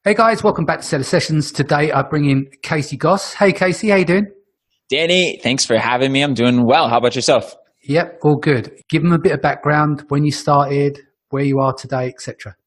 Hey guys, welcome back to Seller Sessions. Today I bring in Casey Gauss. Hey Casey, how you doing? Danny, thanks for having me. I'm doing well. How about yourself? Yep, all good. Give them a bit of background, when you started, where you are today, etc.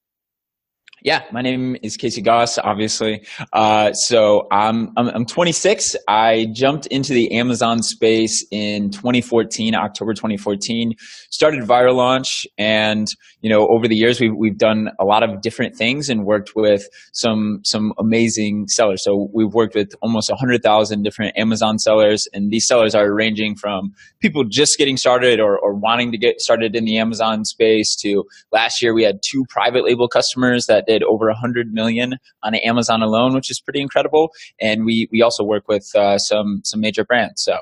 Yeah, my name is Casey Gauss, obviously. So I'm 26. I jumped into the Amazon space in 2014, October 2014. Started Viral Launch, and over the years we've done a lot of different things and worked with some amazing sellers. So we've worked with almost 100,000 different Amazon sellers, and these sellers are ranging from people just getting started or wanting to get started in the Amazon space to last year we had 2 private label customers that did over 100 million on Amazon alone, which is pretty incredible. And we also work with some major brands. So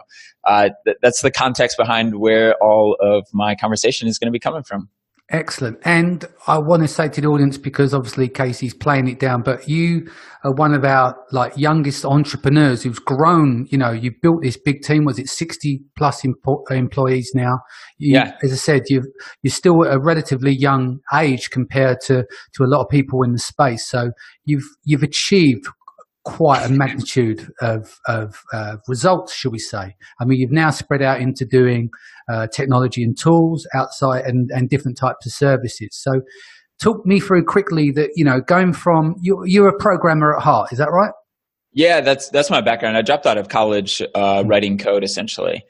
that's the context behind where all of my conversation is going to be coming from. Excellent. And I want to say to the audience, because obviously Casey's playing it down, but you are one of our youngest entrepreneurs who's grown. You built this big team. Was it 60 plus employees now? Yeah. As I said, you're still at a relatively young age compared to a lot of people in the space. So you've achieved quite a magnitude of results, shall we say. I mean, you've now spread out into doing technology and tools outside and different types of services. So talk me through quickly that, going from, you're a programmer at heart, is that right? Yeah, that's my background. I dropped out of college writing code, essentially.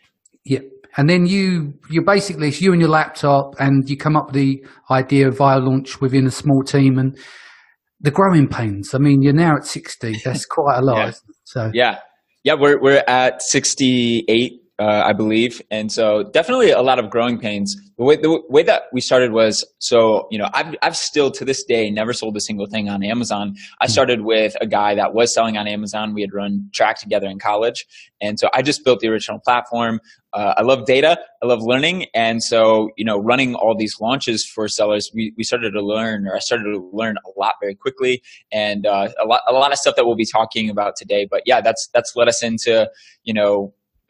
Yeah. And then you basically, it's you and your laptop, and you come up with the idea of Viral Launch within a small team, and the growing pains. I mean, you're now at 60. That's quite a lot. Yeah. Isn't it? So yeah, we're at 68, I believe, and so definitely a lot of growing pains. The way that we started was, so I've still to this day never sold a single thing on Amazon. I started with a guy that was selling on Amazon. We had run track together in college, and so I just built the original platform. I love data, I love learning, and so running all these launches for sellers, I started to learn a lot very quickly, and a lot of stuff that we'll be talking about today. But yeah, that's led us into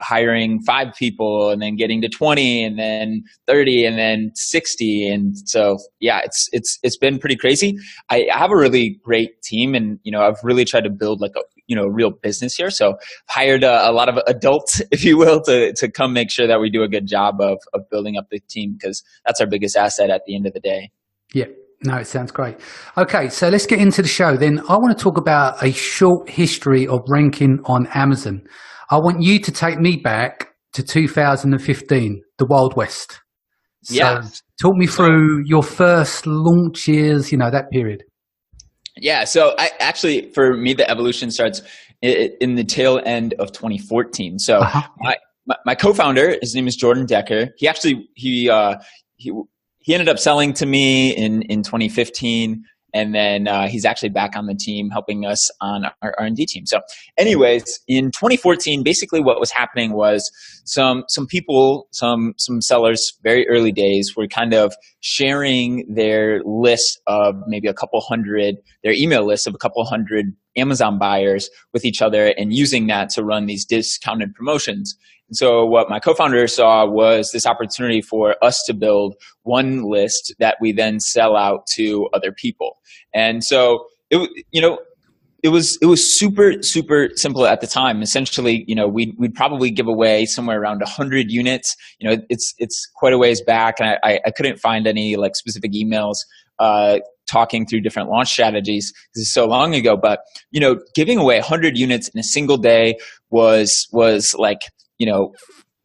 hiring 5 people and then getting to 20 and then 30 and then 60. And so, yeah, it's been pretty crazy. I have a really great team, and, I've really tried to build like a, real business here. So hired a lot of adults, if you will, to come make sure that we do a good job of building up the team, because that's our biggest asset at the end of the day. Yeah. No, it sounds great. Okay, so let's get into the show then. I want to talk about a short history of ranking on Amazon. I want you to take me back to 2015, the Wild West. So talk me through your first launches, that period. Yeah, so for me, the evolution starts in the tail end of 2014. So my co-founder, his name is Jordan Decker. He ended up selling to me in 2015. And then he's actually back on the team helping us on our R&D team. So anyways, in 2014, basically what was happening was some people, some sellers, very early days, were kind of sharing their list of maybe a couple hundred, their email list of a couple hundred Amazon buyers with each other, and using that to run these discounted promotions. And so what my co-founder saw was this opportunity for us to build one list that we then sell out to other people. And so it was super simple at the time. Essentially, we'd probably give away somewhere around 100 units. It's quite a ways back, and I couldn't find any specific emails talking through different launch strategies because it's so long ago. But giving away 100 units in a single day was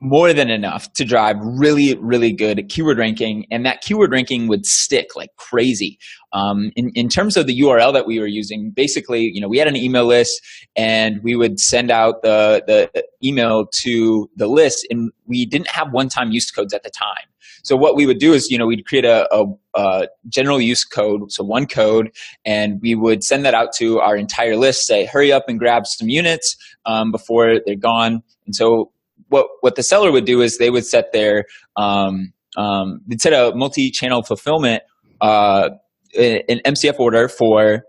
more than enough to drive really, really good keyword ranking. And that keyword ranking would stick like crazy. In terms of the URL that we were using, basically, we had an email list, and we would send out the email to the list, and we didn't have one-time use codes at the time. So what we would do is, we'd create a general use code, so one code, and we would send that out to our entire list, say, hurry up and grab some units before they're gone. And so what the seller would do is they would set their they'd set a multi-channel fulfillment an MCF order for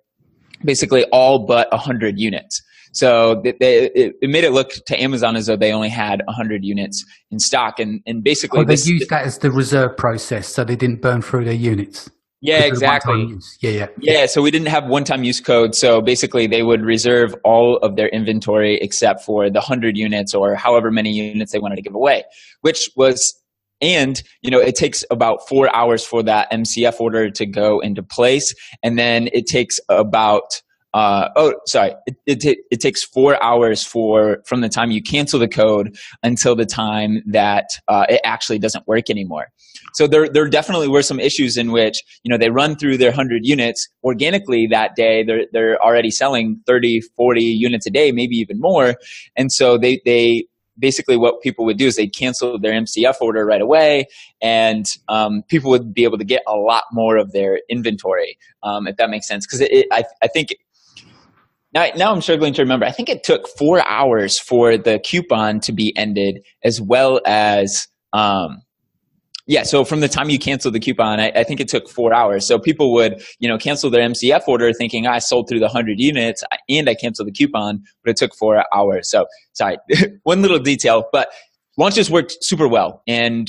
basically all but 100 units. So it made it look to Amazon as though they only had 100 units in stock, and basically they used that as the reserve process, so they didn't burn through their units. Yeah, exactly. Use. Yeah. Yeah, so we didn't have one-time use code. So basically, they would reserve all of their inventory except for the 100 units or however many units they wanted to give away, which was, and it takes about 4 hours for that MCF order to go into place, and then it takes about it takes 4 hours from the time you cancel the code until the time that it actually doesn't work anymore. So there definitely were some issues in which they run through their 100 units organically that day. They're already selling 30, 40 units a day, maybe even more, and so they basically what people would do is they'd cancel their MCF order right away, and people would be able to get a lot more of their inventory, if that makes sense. Because I think. Now I'm struggling to remember. I think it took 4 hours for the coupon to be ended, as well as so from the time you cancel the coupon, I think it took 4 hours. So people would cancel their MCF order thinking I sold through the 100 units and I canceled the coupon, but it took 4 hours. So sorry, one little detail, but launches worked super well, and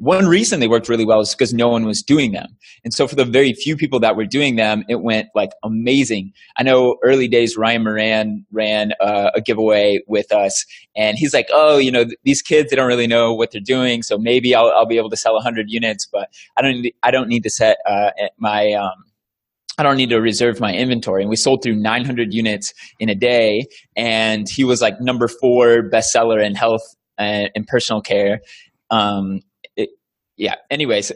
one reason they worked really well is because no one was doing them. And so for the very few people that were doing them, it went like amazing. I know early days, Ryan Moran ran a giveaway with us, and he's like, oh, these kids, they don't really know what they're doing. So maybe I'll be able to sell 100 units, but I don't need to set I don't need to reserve my inventory. And we sold through 900 units in a day. And he was like number 4 bestseller in health and personal care. Anyways,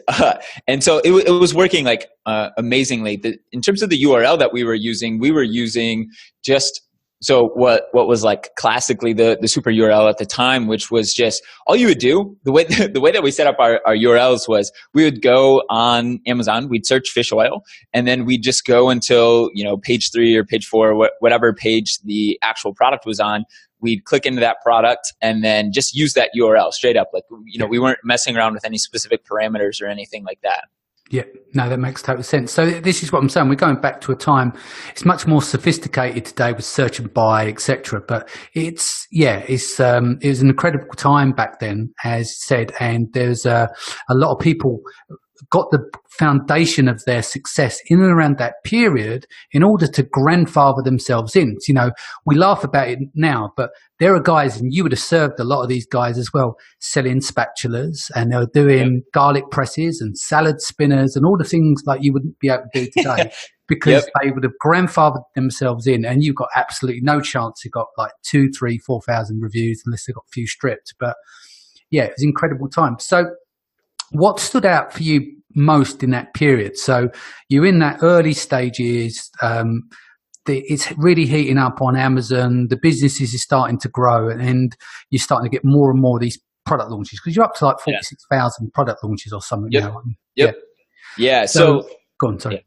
and so it was working like amazingly. In terms of the URL that we were using just so what was like classically the super URL at the time, which was just all you would do. The way that we set up our URLs was we would go on Amazon, we'd search fish oil, and then we'd just go until page 3 or page 4, whatever page the actual product was on. We'd click into that product and then just use that URL straight up. Like, we weren't messing around with any specific parameters or anything like that. Yeah, no, that makes total sense. So this is what I'm saying. We're going back to a time, it's much more sophisticated today with search and buy, etc. But it was an incredible time back then, as said, and there's a lot of people got the foundation of their success in and around that period in order to grandfather themselves in. We laugh about it now, but there are guys, and you would have served a lot of these guys as well, selling spatulas, and they were doing garlic presses and salad spinners and all the things like you wouldn't be able to do today because they would have grandfathered themselves in, and you've got absolutely no chance you got like 2, 3, 4,000 reviews unless they got a few stripped. But yeah, it was an incredible time. So what stood out for you most in that period? So you're in that early stages. It's really heating up on Amazon. The businesses is starting to grow, and you're starting to get more and more of these product launches because you're up to like 46,000 product launches or something now. Yeah. So go on. Sorry.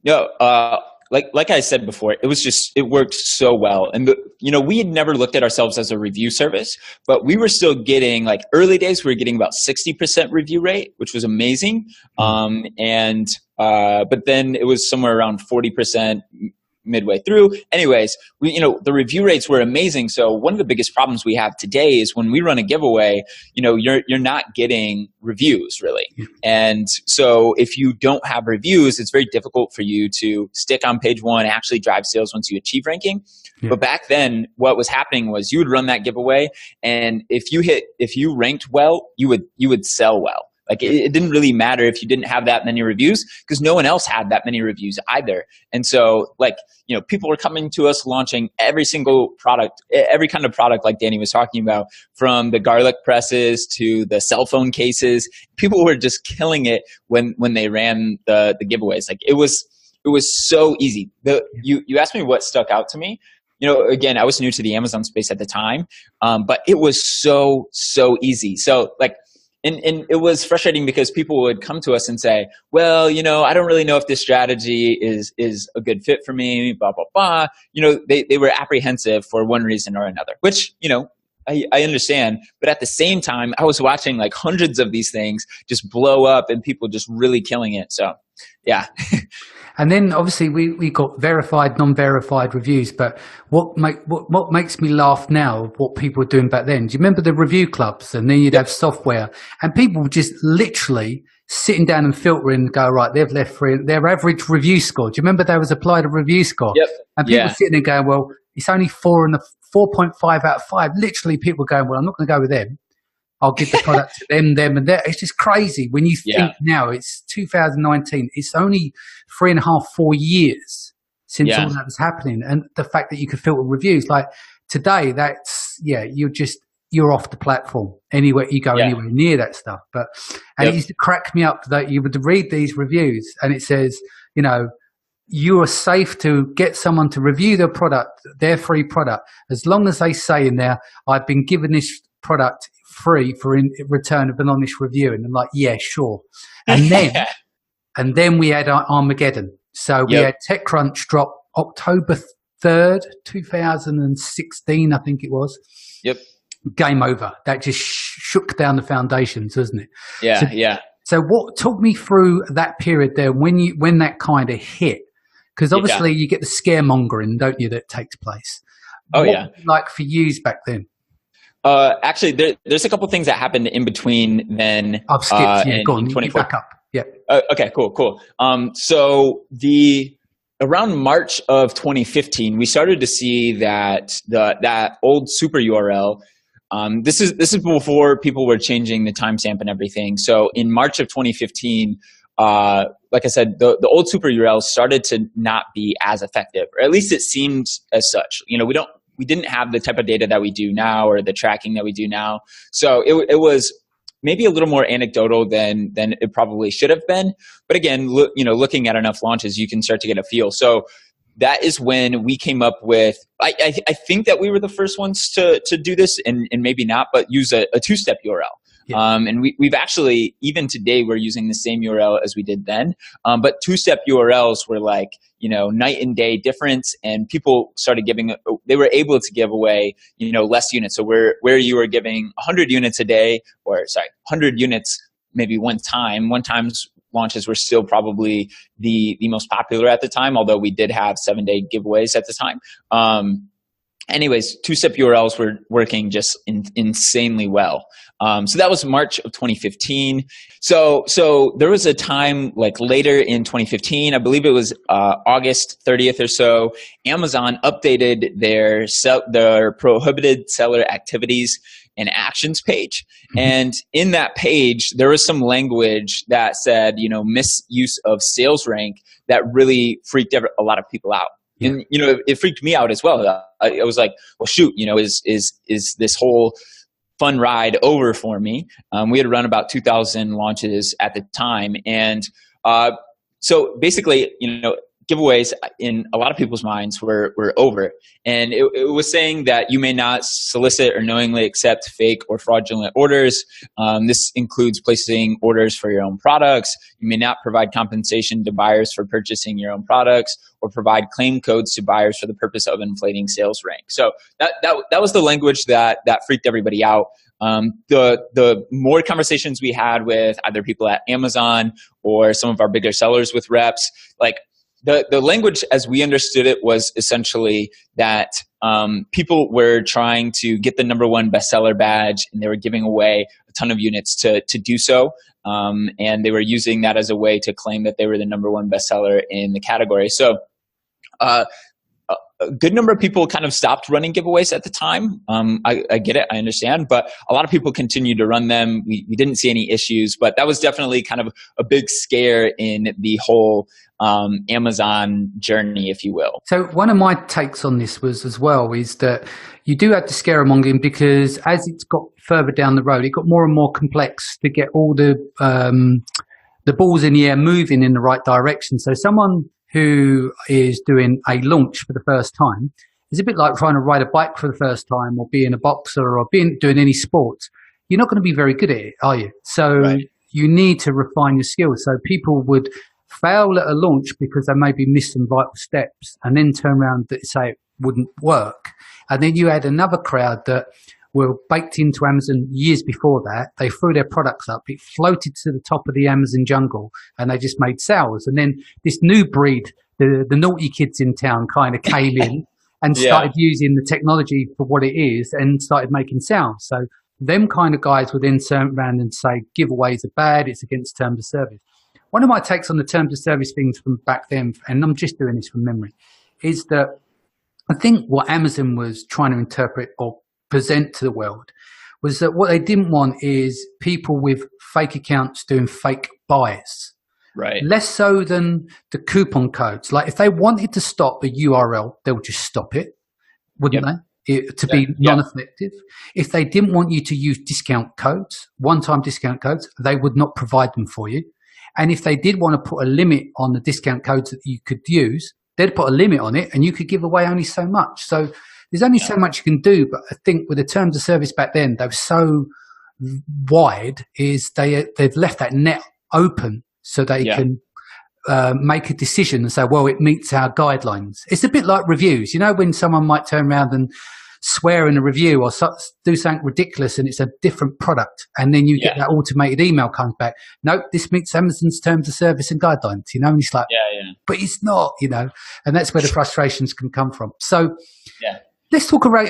Like I said before, it worked so well. And, we had never looked at ourselves as a review service, but we were still getting, like early days, we were getting about 60% review rate, which was amazing. But then it was somewhere around 40% midway through. Anyways, the review rates were amazing. So one of the biggest problems we have today is when we run a giveaway, you're not getting reviews really. And so if you don't have reviews, it's very difficult for you to stick on page 1 and actually drive sales once you achieve ranking. But back then what was happening was you would run that giveaway, and if you ranked well, you would sell well. Like it didn't really matter if you didn't have that many reviews because no one else had that many reviews either. And so people were coming to us launching every single product, every kind of product like Danny was talking about, from the garlic presses to the cell phone cases. People were just killing it when they ran the giveaways. Like it was so easy. You asked me what stuck out to me. Again, I was new to the Amazon space at the time, but it was so easy. So And it was frustrating because people would come to us and say, well, I don't really know if this strategy is a good fit for me, blah, blah, blah. They were apprehensive for one reason or another, which, I understand. But at the same time, I was watching like hundreds of these things just blow up and people just really killing it. So, yeah. And then obviously we got verified, non-verified reviews. But what makes me laugh now, what people were doing back then, do you remember the review clubs? And then you'd have software, and people would just literally sitting down and filtering, go, right, they've left their average review score. Do you remember there was applied a review score? Yep. And people sitting there going, well, it's only 4.5 out of 5. Literally people going, well, I'm not going to go with them. I'll give the product to them, and that. It's just crazy when you think now it's 2019. It's only 3.5, 4 years since all that was happening. And the fact that you could filter reviews, like today, you're off the platform anywhere you go, anywhere near that stuff. But it used to crack me up that you would read these reviews and it says, you know, you are safe to get someone to review their product, their free product, as long as they say in there, I've been given this product free for in return of an honest review. And I'm like, yeah, sure. And then we had Armageddon. So we had TechCrunch drop October 3rd, 2016, I think it was. Yep. Game over. That just shook down the foundations, doesn't it? Yeah. So what took me through that period there when that kind of hit? Because obviously you get the scaremongering, don't you, that takes place. What was it like for yous back then? Actually, there's a couple things that happened in between then. I've skipped. Go on. You back up. Yeah. Okay. Cool. So around March of 2015, we started to see that that old super URL. This is before people were changing the timestamp and everything. So in March of 2015, like I said, the old super URL started to not be as effective, or at least it seemed as such. You know, we didn't have the type of data that we do now or the tracking that we do now. So it was maybe a little more anecdotal than it probably should have been. But again, looking at enough launches, you can start to get a feel. So that is when we came up with, I think that we were the first ones to do this, and maybe not, but use a two-step URL. Yeah. And we've actually, even today, we're using the same URL as we did then. But two-step URLs were like, night and day difference, and people started they were able to give away, less units. So where you were giving 100 units a day, 100 units maybe one time's launches were still probably the most popular at the time, although we did have 7-day giveaways at the time. Anyways, two-step URLs were working just insanely well. So that was March of 2015. So there was a time like later in 2015, I believe it was August 30th or so, Amazon updated their prohibited seller activities and actions page. And in that page, there was some language that said, misuse of sales rank that really freaked a lot of people out. And, it freaked me out as well. I was like, well, shoot, is this whole fun ride over for me? We had run about 2,000 launches at the time. And so basically, giveaways in a lot of people's minds were over. And it was saying that you may not solicit or knowingly accept fake or fraudulent orders. This includes placing orders for your own products. You may not provide compensation to buyers for purchasing your own products, or provide claim codes to buyers for the purpose of inflating sales rank. So that was the language that freaked everybody out. The more conversations we had with either people at Amazon or some of our bigger sellers with reps, like the language as we understood it was essentially that people were trying to get the #1 bestseller badge, and they were giving away a ton of units to do so. And they were using that as a way to claim that they were the #1 bestseller in the category. So a good number of people kind of stopped running giveaways at the time. I get it, I understand, but a lot of people continued to run them. We didn't see any issues, but that was definitely kind of a big scare in the whole Amazon journey, if you will. So one of my takes on this was as well is that you do have the scaremongering, because as it's got further down the road, it got more and more complex to get all the balls in the air moving in the right direction. So someone who is doing a launch for the first time is a bit like trying to ride a bike for the first time, or being a boxer, or doing any sports. You're not going to be very good at it, are you? So you need to refine your skills. So people would fail at a launch because they maybe missed some vital steps, and then turn around and say it wouldn't work. And then you had another crowd that were baked into Amazon years before that. They threw their products up. It floated to the top of the Amazon jungle, and they just made sales. And then this new breed, the naughty kids in town, kind of came in and started using the technology for what it is, and started making sales. So them kind of guys would then turn around and say giveaways are bad, it's against terms of service. One of my takes on the terms of service things from back then, and I'm just doing this from memory, is that I think what Amazon was trying to interpret or present to the world was that what they didn't want is people with fake accounts doing fake buys. Right. Less so than the coupon codes. Like if they wanted to stop a URL, they would just stop it, wouldn't they? To be non-effective. If they didn't want you to use discount codes, one-time discount codes, they would not provide them for you. And if they did want to put a limit on the discount codes that you could use, they'd put a limit on it and you could give away only so much. So there's only so much you can do. But I think with the terms of service back then, they were so wide is they've left that net open so they can make a decision and say, well, it meets our guidelines. It's a bit like reviews. You know, when someone might turn around and swear in a review or do something ridiculous and it's a different product, and then you get that automated email comes back, nope, this meets Amazon's terms of service and guidelines, you know, and it's like, but it's not, you know, and that's where the frustrations can come from. So let's talk about,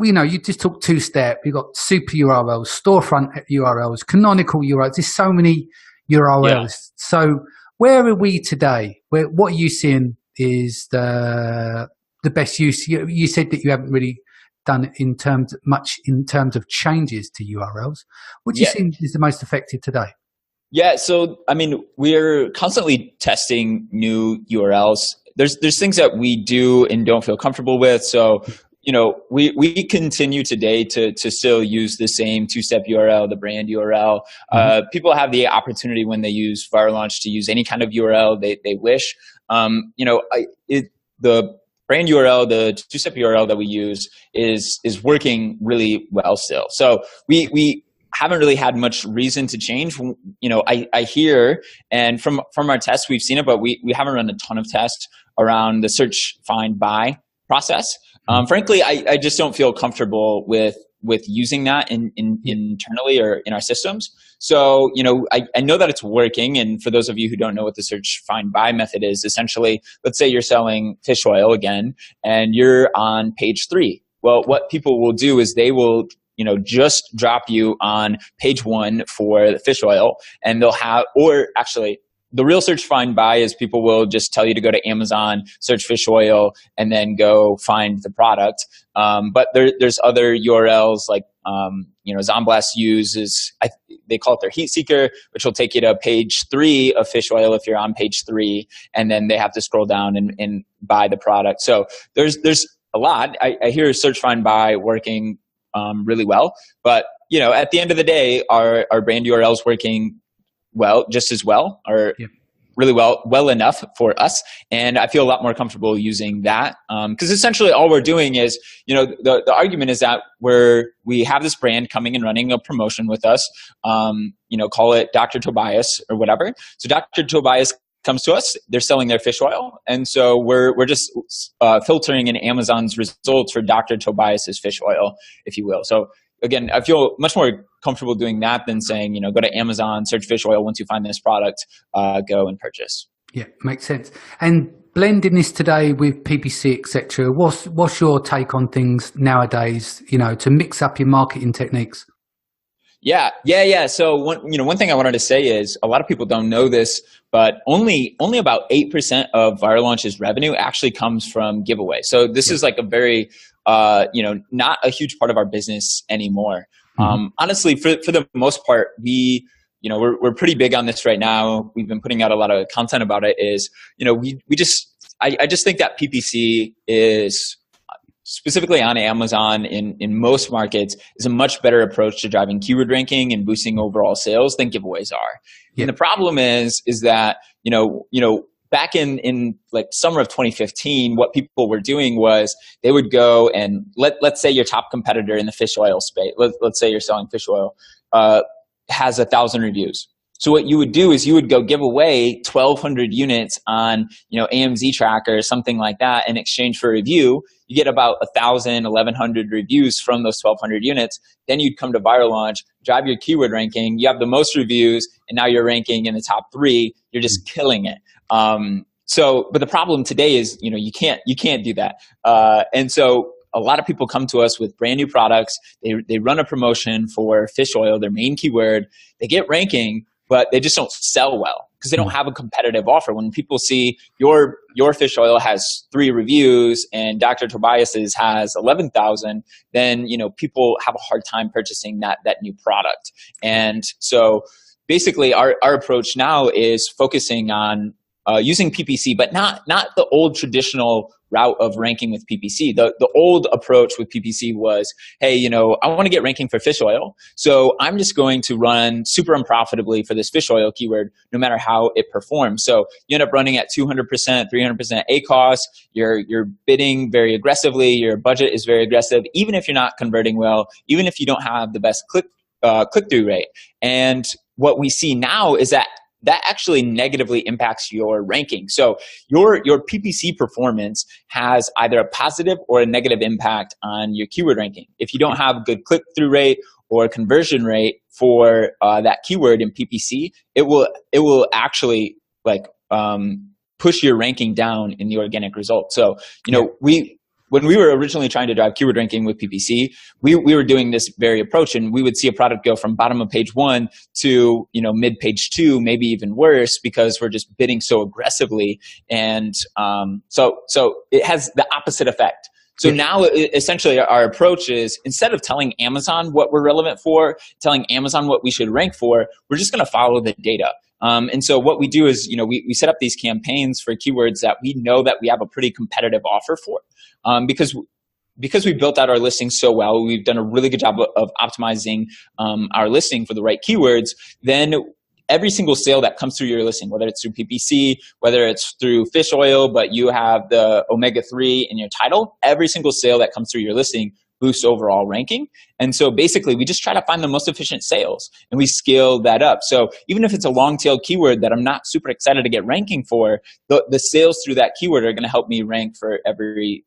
you know, you just talk two-step, you've got super URLs, storefront URLs, canonical URLs, there's so many URLs. So where are we today? What are you seeing is the best use? You said that you haven't really done in terms of changes to URLs. What do you think is the most effective today? Yeah, so I mean, we're constantly testing new URLs. There's things that we do and don't feel comfortable with. So, you know, we continue today to still use the same two-step URL, the brand URL. People have the opportunity when they use Viral Launch to use any kind of URL they wish. You know, the brand URL, the two-step URL that we use is working really well still. So we haven't really had much reason to change. You know, I hear, and from our tests we've seen it, but we haven't run a ton of tests around the search, find, buy process. Frankly, I just don't feel comfortable with using that internally or in our systems. So, you know, I know that it's working. And for those of you who don't know what the search, find, buy method is, essentially, let's say you're selling fish oil again, and you're on page 3. Well, what people will do is they will, you know, just drop you on page 1 for the fish oil, and they'll have, or actually, the real search, find, buy is people will just tell you to go to Amazon, search fish oil, and then go find the product. But there's other URLs like, you know, Zomblast uses, they call it their heat seeker, which will take you to page 3 of fish oil if you're on page 3, and then they have to scroll down and buy the product. So there's a lot. I hear search, find, buy working really well, but you know, at the end of the day, our brand URL is working well, just as well, or really well enough for us. And I feel a lot more comfortable using that. Because essentially all we're doing is, you know, the argument is that we have this brand coming and running a promotion with us, you know, call it Dr. Tobias or whatever. So Dr. Tobias comes to us, they're selling their fish oil. And so we're just filtering in Amazon's results for Dr. Tobias's fish oil, if you will. So again, I feel much more comfortable doing that than saying, you know, go to Amazon, search fish oil. Once you find this product, go and purchase. Yeah, makes sense. And blending this today with PPC, etc. What's your take on things nowadays? You know, to mix up your marketing techniques. Yeah. So one thing I wanted to say is a lot of people don't know this, but only about 8% of Viral Launch's revenue actually comes from giveaways. So this is like a very you know, not a huge part of our business anymore. Honestly, for the most part, we're pretty big on this right now. We've been putting out a lot of content about it. Is, you know, I just think that PPC is, specifically on Amazon in most markets, is a much better approach to driving keyword ranking and boosting overall sales than giveaways are. And the problem is that, you know, back in like summer of 2015, what people were doing was they would go and let's say your top competitor in the fish oil space, let's say you're selling fish oil, has 1,000 reviews. So what you would do is you would go give away 1,200 units on, you know, AMZ Tracker or something like that in exchange for a review. You get about 1,000, 1,100 reviews from those 1,200 units. Then you'd come to Viral Launch, drive your keyword ranking. You have the most reviews, and now you're ranking in the top 3. You're just killing it. But the problem today is, you know, you can't do that. And so a lot of people come to us with brand new products. They run a promotion for fish oil, their main keyword. They get ranking, but they just don't sell well because they don't have a competitive offer. When people see your fish oil has 3 reviews and Dr. Tobias's has 11,000, then, people have a hard time purchasing that new product. And so basically our approach now is focusing on using PPC, but not the old traditional route of ranking with PPC. The old approach with PPC was, hey, I want to get ranking for fish oil, so I'm just going to run super unprofitably for this fish oil keyword, no matter how it performs. So you end up running at 200%, 300% ACoS. You're bidding very aggressively. Your budget is very aggressive, even if you're not converting well, even if you don't have the best click-through rate. And what we see now is that actually negatively impacts your ranking. So your PPC performance has either a positive or a negative impact on your keyword ranking. If you don't have a good click-through rate or conversion rate for that keyword in PPC, it will actually push your ranking down in the organic result. So when we were originally trying to drive keyword ranking with PPC, we were doing this very approach, and we would see a product go from bottom of page 1 to mid page 2, maybe even worse, because we're just bidding so aggressively, and so it has the opposite effect. So now essentially our approach is, instead of telling Amazon what we're relevant for, telling Amazon what we should rank for, we're just going to follow the data. And so what we do is, we set up these campaigns for keywords that we know that we have a pretty competitive offer for. Because we built out our listing so well, we've done a really good job of optimizing our listing for the right keywords. Then every single sale that comes through your listing, whether it's through PPC, whether it's through fish oil, but you have the omega-3 in your title, every single sale that comes through your listing boosts overall ranking. And so basically we just try to find the most efficient sales, and we scale that up. So even if it's a long tail keyword that I'm not super excited to get ranking for, the sales through that keyword are going to help me rank for every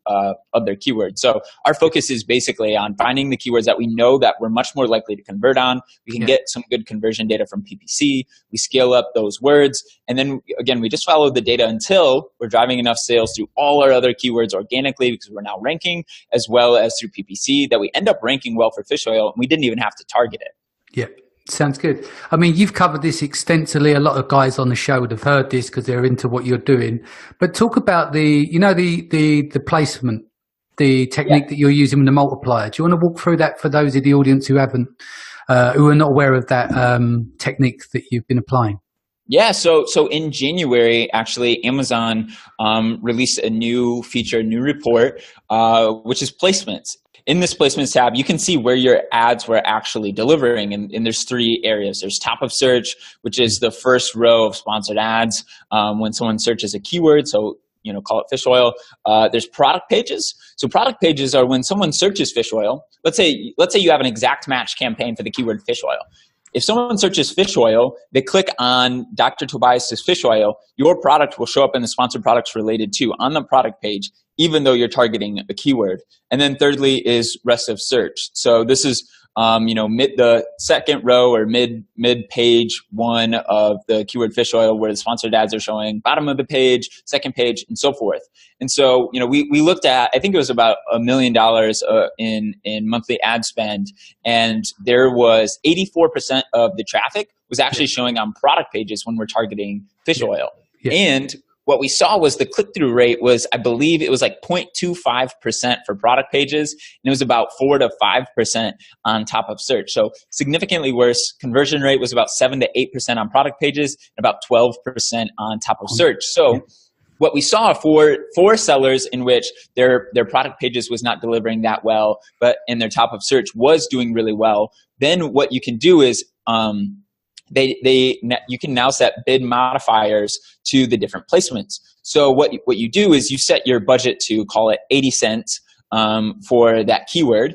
other keyword. So our focus is basically on finding the keywords that we know that we're much more likely to convert on. We can get some good conversion data from PPC. We scale up those words. And then again, we just follow the data until we're driving enough sales through all our other keywords organically, because we're now ranking, as well as through PPC, that we end up ranking well for fish oil, and we didn't even have to target it. Yeah, sounds good. I mean, you've covered this extensively. A lot of guys on the show would have heard this because they're into what you're doing. But talk about the placement, the technique that you're using with the multiplier. Do you want to walk through that for those of the audience who are not aware of that technique that you've been applying? Yeah, so in January, actually, Amazon released a new feature, a new report, which is placements. In this placements tab, you can see where your ads were actually delivering, and there's 3 areas. There's top of search, which is the first row of sponsored ads when someone searches a keyword, so call it fish oil. There's product pages. So product pages are when someone searches fish oil. Let's say you have an exact match campaign for the keyword fish oil. If someone searches fish oil, they click on Dr. Tobias's fish oil, your product will show up in the sponsored products related to on the product page, even though you're targeting a keyword. And then thirdly is rest of search. So this is the second row or mid page 1 of the keyword fish oil, where the sponsored ads are showing, bottom of the page, second page, and so forth. And so we looked at, I think it was about $1 million in monthly ad spend, and there was 84% of the traffic was actually showing on product pages when we're targeting fish oil. Yeah. And what we saw was the click-through rate was, I believe it was like 0.25% for product pages, and it was about 4 to 5% on top of search. So significantly worse. Conversion rate was about 7 to 8% on product pages and about 12% on top of search. So what we saw for sellers in which their product pages was not delivering that well, but in their top of search was doing really well, then what you can do is you can now set bid modifiers to the different placements. So what you do is you set your budget to, call it 80 cents for that keyword.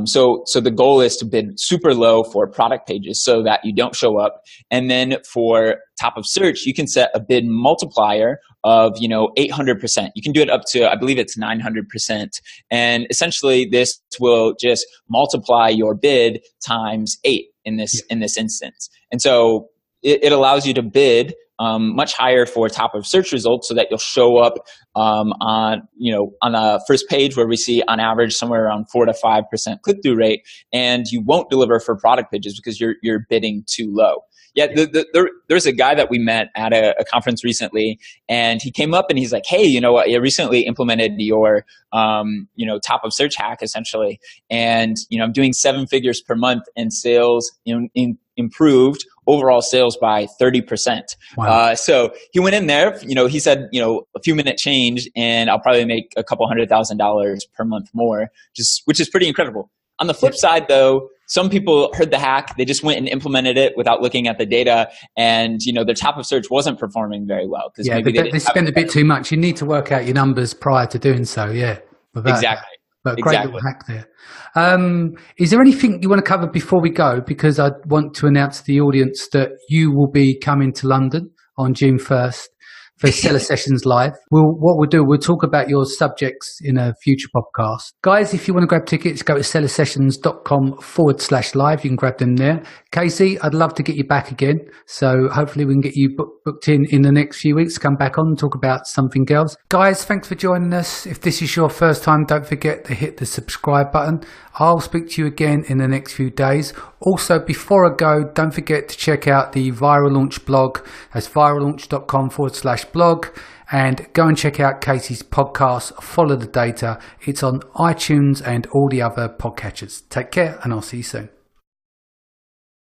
So the goal is to bid super low for product pages so that you don't show up. And then for top of search, you can set a bid multiplier of 800%. You can do it up to, I believe it's 900%. And essentially this will just multiply your bid times 8 in this instance. And so it allows you to bid much higher for top of search results, so that you'll show up on the first page, where we see on average somewhere around 4 to 5% click-through rate, and you won't deliver for product pages because you're bidding too low. Yeah, there's a guy that we met at a conference recently, and he came up and he's like, "Hey, you know what? I recently implemented your top of search hack, essentially, and I'm doing 7 figures per month, and sales improved overall sales by 30%." Wow. So he went in there, he said, a few minute change, and I'll probably make a couple $100,000 per month more, which is pretty incredible. On the flip side, though, some people heard the hack, they just went and implemented it without looking at the data, and their top of search wasn't performing very well because maybe they spent a bit too much. You need to work out your numbers prior to doing so. Yeah, exactly. But great little hack there. Is there anything you want to cover before we go? Because I want to announce to the audience that you will be coming to London on June 1st. For Seller Sessions Live. What we'll do, we'll talk about your subjects in a future podcast. Guys, if you want to grab tickets, go to sellersessions.com/live. You can grab them there. Casey, I'd love to get you back again. So hopefully we can get you booked in the next few weeks. Come back on and talk about something else. Guys, thanks for joining us. If this is your first time, don't forget to hit the subscribe button. I'll speak to you again in the next few days. Also, before I go, don't forget to check out the Viral Launch blog. That's virallaunch.com/blog. And go and check out Casey's podcast, Follow the Data. It's on iTunes and all the other podcatchers. Take care, and I'll see you soon.